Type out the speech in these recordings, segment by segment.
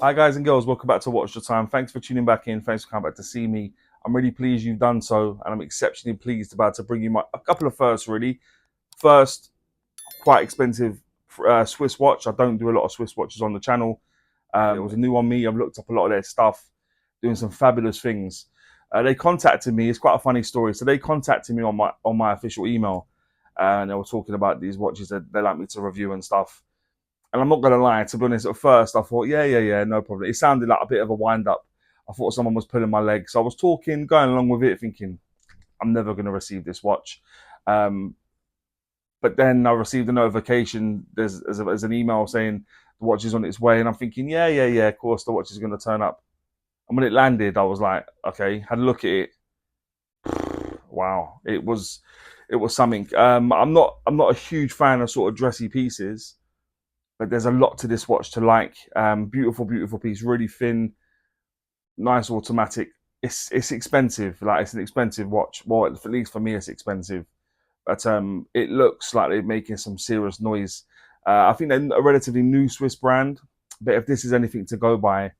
Hi guys and girls, welcome back to Watch the Time. Thanks for tuning back in. Thanks for coming back to see me. I'm really pleased you've done so, and I'm exceptionally pleased about to bring you a couple of firsts really. First, quite expensive Swiss watch. I don't do a lot of Swiss watches on the channel. It was a new on me. I've looked up a lot of their stuff, doing some fabulous things. They contacted me. It's quite a funny story. So they contacted me on my official email, and they were talking about these watches that they like me to review and stuff. And I'm not going to lie, to be honest, at first I thought, yeah, no problem. It sounded like a bit of a wind up. I thought someone was pulling my leg. So I was talking, going along with it, thinking, I'm never going to receive this watch. But then I received a notification. There's an email saying the watch is on its way. And I'm thinking, yeah, of course the watch is going to turn up. And when it landed, I was like, okay, had a look at it. Wow, it was something. I'm not a huge fan of sort of dressy pieces, but there's a lot to this watch to like. Beautiful piece, really thin, nice automatic. It's expensive, like it's an expensive watch. Well, at least for me, it's expensive. But it looks like they're making some serious noise. I think they're a relatively new Swiss brand, but if this is anything to go by,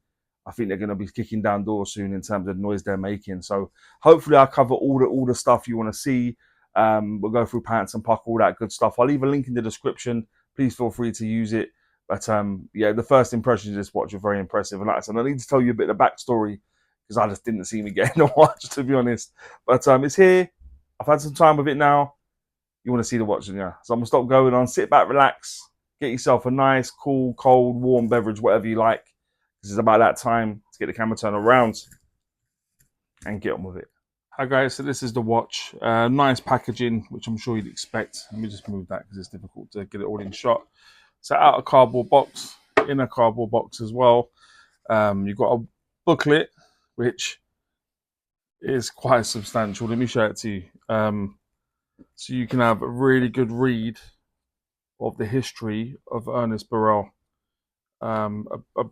I think they're going to be kicking down doors soon in terms of the noise they're making. So hopefully I'll cover all the stuff you want to see. We'll go through pants and Pukka, all that good stuff. I'll leave a link in the description. Please feel free to use it. But yeah, the first impressions of this watch were very impressive. And like I said, I need to tell you a bit of the backstory because I just didn't see me getting the watch, to be honest. But it's here. I've had some time with it now. You want to see the watch, yeah? So I'm going to stop going on. Sit back, relax. Get yourself a nice, cool, cold, warm beverage, whatever you like. This is about that time to get the camera turned around and get on with it. Hi guys, so this is the watch. Nice packaging, which I'm sure you'd expect. Let me just move that because it's difficult to get it all in shot. So out of cardboard box, in a cardboard box as well. You've got a booklet, which is quite substantial. Let me show it to you. So you can have a really good read of the history of Ernest Borel. A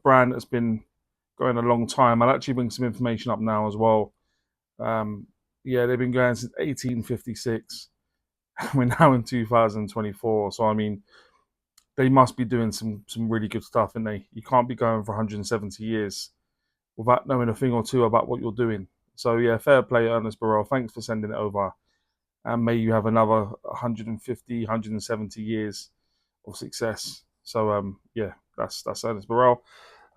brand that's been going a long time. I'll actually bring some information up now as well. Yeah, they've been going since 1856. We're now in 2024. So, I mean, they must be doing some really good stuff, and you can't be going for 170 years without knowing a thing or two about what you're doing. So, yeah, fair play, Ernest Borel. Thanks for sending it over. And may you have another 150, 170 years of success. So, yeah, that's Ernest Borel.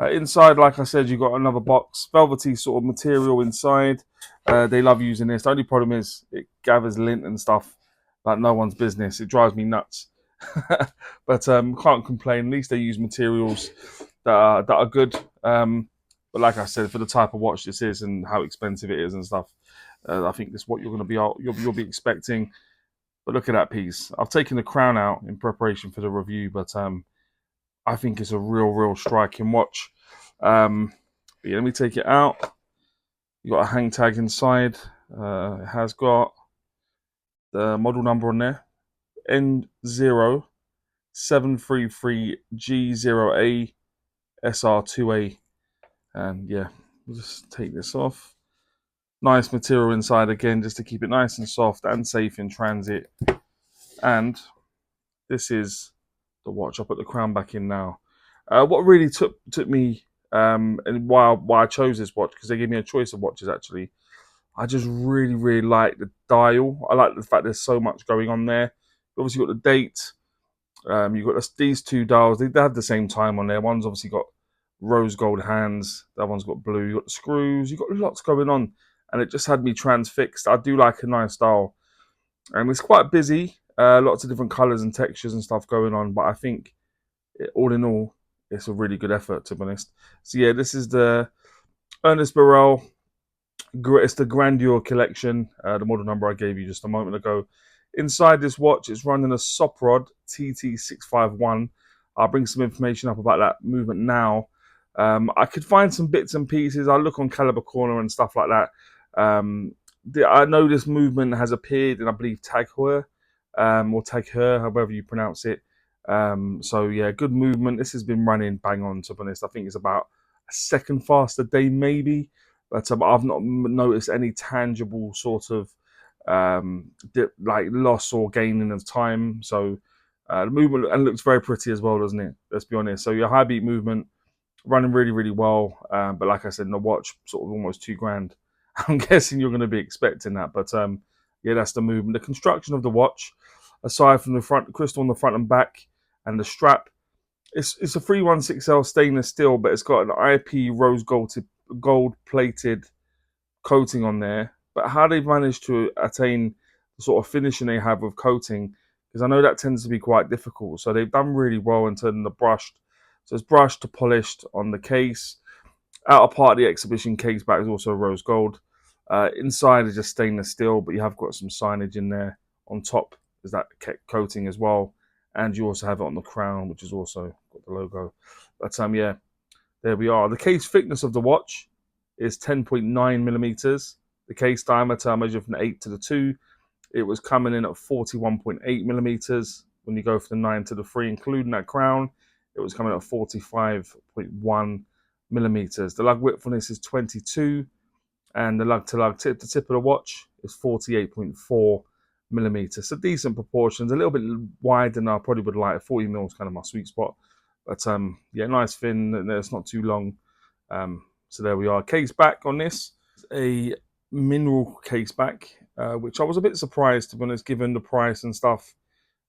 Inside, like I said, you've got another box, velvety sort of material inside. They love using this. The only problem is it gathers lint and stuff like no one's business. It drives me nuts. But can't complain. At least they use materials that are good. But like I said, for the type of watch this is and how expensive it is and stuff, I think this is what you're going to be you'll be expecting. But look at that piece. I've taken the crown out in preparation for the review, but I think it's a real striking watch. Yeah, let me take it out. You got a hang tag inside. It has got the model number on there, N0733G0A SR2A. And yeah, we'll just take this off. Nice material inside again, just to keep it nice and soft and safe in transit. And this is the watch. I'll put the crown back in now. What really took me and why I chose this watch, because they gave me a choice of watches actually. I just really like the dial. I like the fact there's so much going on there. Obviously, you've got the date. You've got these two dials. They have the same time on there. One's obviously got rose gold hands. That one's got blue. You've got the screws. You've got lots going on. And it just had me transfixed. I do like a nice dial. And it's quite busy. Lots of different colours and textures and stuff going on. But I think, all in all, it's a really good effort, to be honest. So yeah, this is the Ernest Borel. It's the Grandeur collection, the model number I gave you just a moment ago. Inside this watch, it's running a Soprod TT651. I'll bring some information up about that movement now. I could find some bits and pieces. I'll look on Caliber Corner and stuff like that. I know this movement has appeared in, I believe, Tag Heuer, or Tag Heuer, however you pronounce it. So yeah, good movement. This has been running bang on, to be honest. I think it's about a second faster day, maybe. But I've not noticed any tangible sort of like loss or gaining of time. So the movement and looks very pretty as well, doesn't it? Let's be honest. So your high beat movement, running really, really well. But like I said, in the watch, sort of almost £2 grand. I'm guessing you're going to be expecting that. But yeah, that's the movement. The construction of the watch, aside from the front crystal on the front and back, and the strap, it's a 316L stainless steel, but it's got an IP rose gold plated coating on there. But how they've managed to attain the sort of finishing they have with coating, because I know that tends to be quite difficult. So they've done really well in turning the brushed. So it's brushed to polished on the case. Outer part of the exhibition case back is also rose gold. Inside is just stainless steel, but you have got some signage in there. On top is that coating as well, and you also have it on the crown, which is also got the logo. But yeah, there we are. The case thickness of the watch is 10.9 millimeters. The case diameter I measured from the 8 to the 2. It was coming in at 41.8 millimeters. When you go from the 9 to the 3, including that crown, it was coming at 45.1 millimeters. The lug width on this is 22, and the lug to lug tip to tip of the watch is 48.4 millimeters. So decent proportions, a little bit wider than I probably would like. 40 mil is kind of my sweet spot. But yeah, nice fin, and it's not too long. So there we are. Case back on this, a mineral case back, which I was a bit surprised, to be honest, given the price and stuff.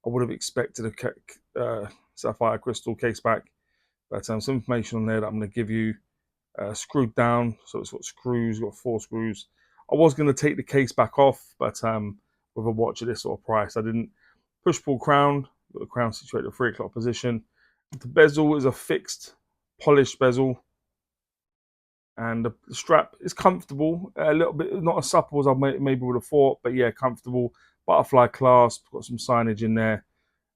I would have expected a sapphire crystal case back, but some information on there that I'm going to give you. Screwed down, so it's got screws, got 4 screws. I was going to take the case back off, but with a watch at this sort of price, I didn't. Push pull crown, got the crown situated at 3 o'clock position. The bezel is a fixed, polished bezel, and the strap is comfortable. A little bit, not as supple as I maybe would have thought, but yeah, comfortable. Butterfly clasp, got some signage in there,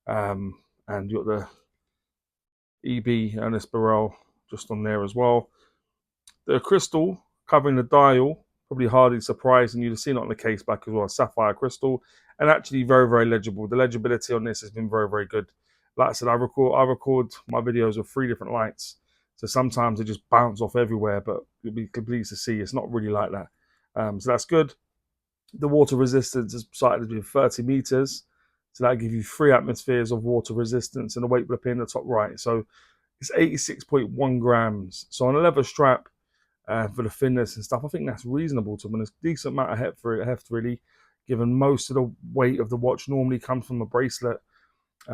and you got the EB Ernest Borel just on there as well. The crystal covering the dial, probably hardly surprising. You'd have seen it on the case back as well, sapphire crystal, and actually very, very legible. The legibility on this has been very, very good. Like I said, I record my videos with 3 different lights, so sometimes they just bounce off everywhere, but you'll be pleased to see it's not really like that. So that's good. The water resistance is cited to be 30 meters, so that gives you 3 atmospheres of water resistance, and the weight will appear in the top right. So it's 86.1 grams. So on a leather strap, for the thinness and stuff, I think that's reasonable to them. There's a decent amount of heft really, given most of the weight of the watch normally comes from a bracelet.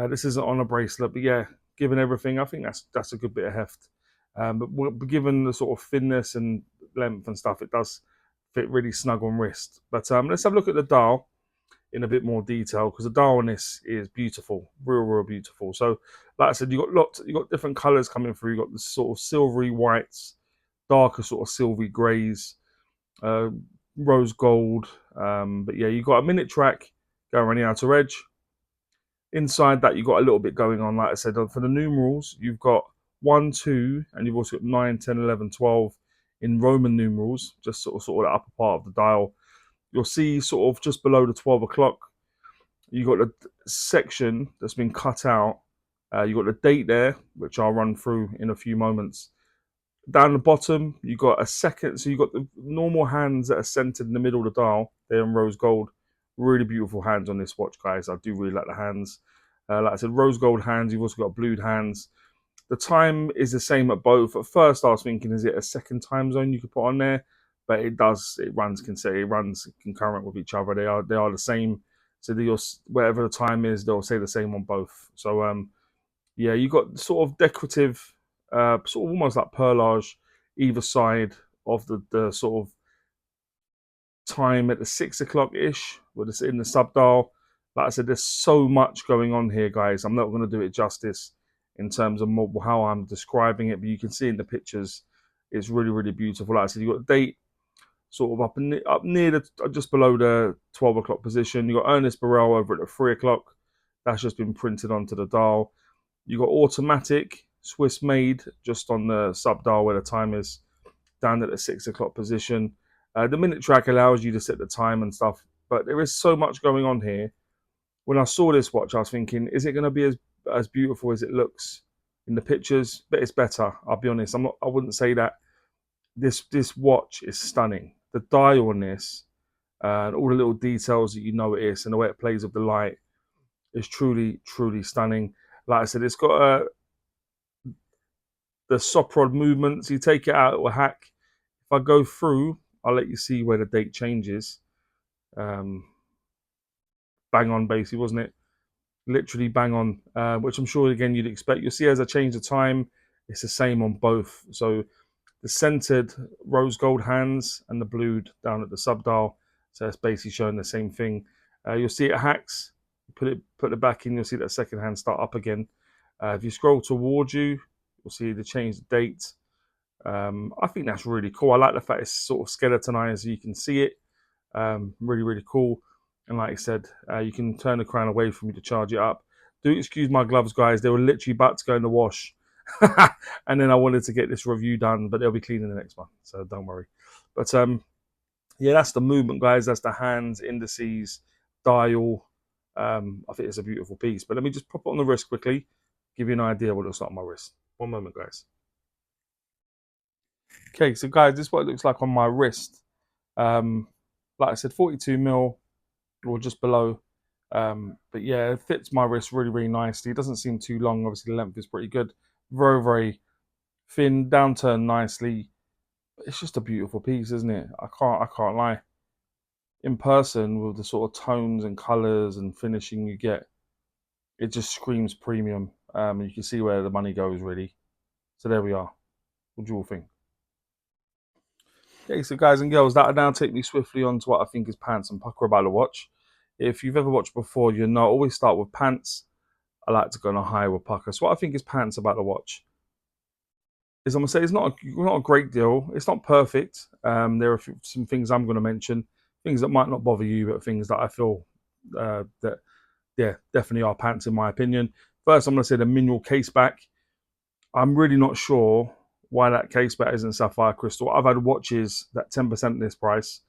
This isn't on a bracelet, but yeah, given everything, I think that's a good bit of heft. But given the sort of thinness and length and stuff, it does fit really snug on wrist. But let's have a look at the dial in a bit more detail, because the dial on this is beautiful, real beautiful. So like I said, you got different colors coming through. You got the sort of silvery whites, darker sort of silvery greys, uh, rose gold. But yeah, you've got a minute track going around the outer edge. Inside that, you've got a little bit going on. Like I said, for the numerals, you've got 1, 2, and you've also got 9, 10, 11, 12 in Roman numerals, just sort of the upper part of the dial. You'll see sort of just below the 12 o'clock, you've got a section that's been cut out. You've got the date there, which I'll run through in a few moments. Down the bottom, you got a second. So you got the normal hands that are centered in the middle of the dial. They're in rose gold. Really beautiful hands on this watch, guys. I do really like the hands. Like I said, rose gold hands. You've also got blued hands. The time is the same at both. At first, I was thinking, is it a second time zone you could put on there? But it does. It runs concurrent with each other. They are the same. So whatever the time is, they'll say the same on both. So yeah, you got sort of decorative, sort of almost like perlage either side of the sort of time at the 6 o'clock ish, with it's in the sub dial. Like I said, there's so much going on here, guys. I'm not going to do it justice in terms of how I'm describing it, but you can see in the pictures, it's really beautiful. Like I said, you got the date sort of up near just below the 12 o'clock position. You got Ernest Borel over at the 3 o'clock. That's just been printed onto the dial. You got automatic, Swiss made, just on the sub dial where the time is, down at the 6 o'clock position. The minute track allows you to set the time and stuff, but there is so much going on here. When I saw this watch, I was thinking, is it going to be as beautiful as it looks in the pictures? But it's better. I'll be honest. I wouldn't say that. This watch is stunning. The dial on this, and all the little details that you know it is, and the way it plays with the light, is truly stunning. Like I said, it's got the Soprod movements. You take it out, it will hack. If I go through, I'll let you see where the date changes. Bang on, basically, wasn't it? Literally bang on, which I'm sure again you'd expect. You'll see as I change the time, it's the same on both. So the centered rose gold hands and the blued down at the sub dial. So it's basically showing the same thing. You'll see it hacks. Put it back in. You'll see that second hand start up again. If you scroll towards you, you'll see the change the date. I think that's really cool. I like the fact it's sort of skeletonized, so you can see it. Really, really cool. And like I said, you can turn the crown away from you to charge it up. Do excuse my gloves, guys. They were literally about to go in the wash. And then I wanted to get this review done, but they'll be cleaning the next one, so don't worry. But yeah, that's the movement, guys. That's the hands, indices, dial. I think it's a beautiful piece. But let me just pop it on the wrist quickly, give you an idea what it looks like on my wrist. One moment, guys. Okay, so guys, this is what it looks like on my wrist. Like I said, 42 mil or just below. But yeah, it fits my wrist really, really nicely. It doesn't seem too long. Obviously, the length is pretty good. Very, very thin, downturned nicely. It's just a beautiful piece, isn't it? I can't lie. In person, with the sort of tones and colours and finishing you get, it just screams premium. You can see where the money goes, really. So there we are. What do you all think? Okay, so guys and girls, that'll now take me swiftly on to what I think is pants and Pukka about the watch. If you've ever watched before, you know I always start with pants. I like to go on a high with Pukka. So what I think is pants about the watch is I'm going to say it's not a great deal. It's not perfect. There are some things I'm going to mention, things that might not bother you, but things that I feel that, yeah, definitely are pants in my opinion. First, I'm going to say the mineral case back. I'm really not sure why that case back isn't sapphire crystal. I've had watches that 10% of this price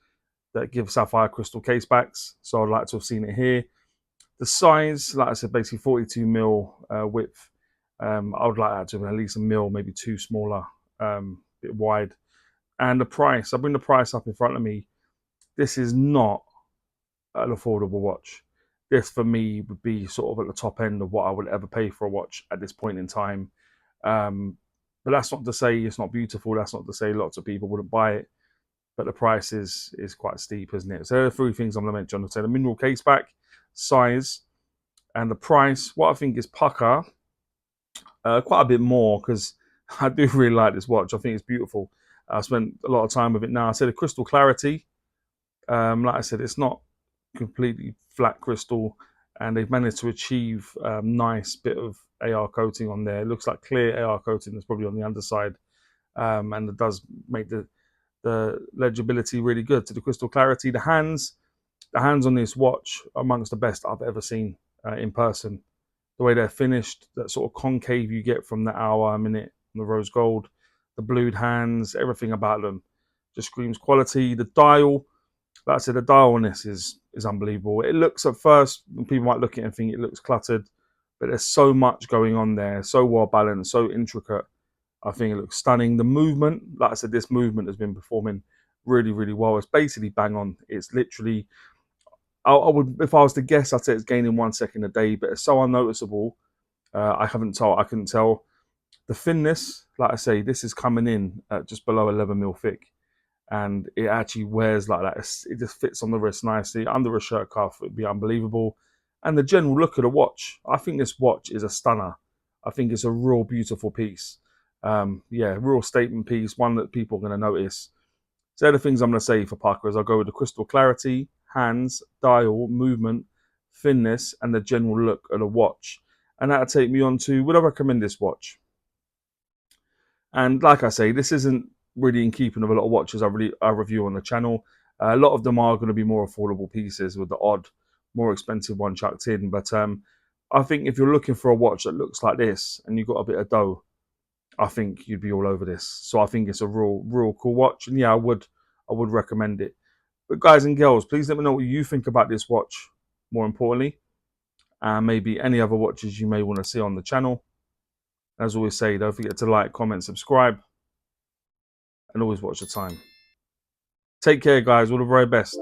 that give sapphire crystal case backs, so I'd like to have seen it here. The size, like I said, basically 42 mil width. I would like that to have at least a mil, maybe two smaller, bit wide. And the price, I bring the price up in front of me. This is not an affordable watch. This for me would be sort of at the top end of what I would ever pay for a watch at this point in time. But that's not to say it's not beautiful. That's not to say lots of people wouldn't buy it. But the price is quite steep, isn't it? So there are three things I'm going to mention. I'll say the mineral case back, size, and the price. What I think is Pukka, quite a bit more because I do really like this watch. I think it's beautiful. I spent a lot of time with it now. I said the crystal clarity. Like I said, it's not completely flat crystal, and they've managed to achieve a nice bit of AR coating on there. It looks like clear AR coating that's probably on the underside, and it does make the legibility really good. To the crystal clarity, the hands on this watch are amongst the best I've ever seen in person. The way they're finished, that sort of concave you get from the hour, a minute, the rose gold, the blued hands, everything about them just screams quality. The dial, like I said, the dial on this is unbelievable. It looks at first, people might look at it and think it looks cluttered, but there's so much going on there, so well balanced, so intricate. I think it looks stunning. The movement, like I said, this movement has been performing really, really well. It's basically bang on. It's literally, I would, if I was to guess, I'd say it's gaining 1 second a day, but it's so unnoticeable. I couldn't tell. The thinness, like I say, this is coming in at just below 11 mil thick, and it actually wears like that. It just fits on the wrist nicely. Under a shirt cuff, it'd be unbelievable. And the general look of the watch, I think this watch is a stunner. I think it's a real beautiful piece. Yeah, real statement piece, one that people are going to notice. So the things I'm going to say for Pukka is I'll go with the crystal clarity, hands, dial, movement, thinness, and the general look of the watch. And that'll take me on to, would I recommend this watch? And like I say, this isn't really in keeping with a lot of watches I review on the channel. A lot of them are going to be more affordable pieces with the odd, more expensive one chucked in. But I think if you're looking for a watch that looks like this and you've got a bit of dough, I think you'd be all over this. So I think it's a real cool watch. And yeah, I would recommend it. But guys and girls, please let me know what you think about this watch, more importantly. And maybe any other watches you may want to see on the channel. As always say, don't forget to like, comment, subscribe, and always watch the time. Take care, guys. All the very best.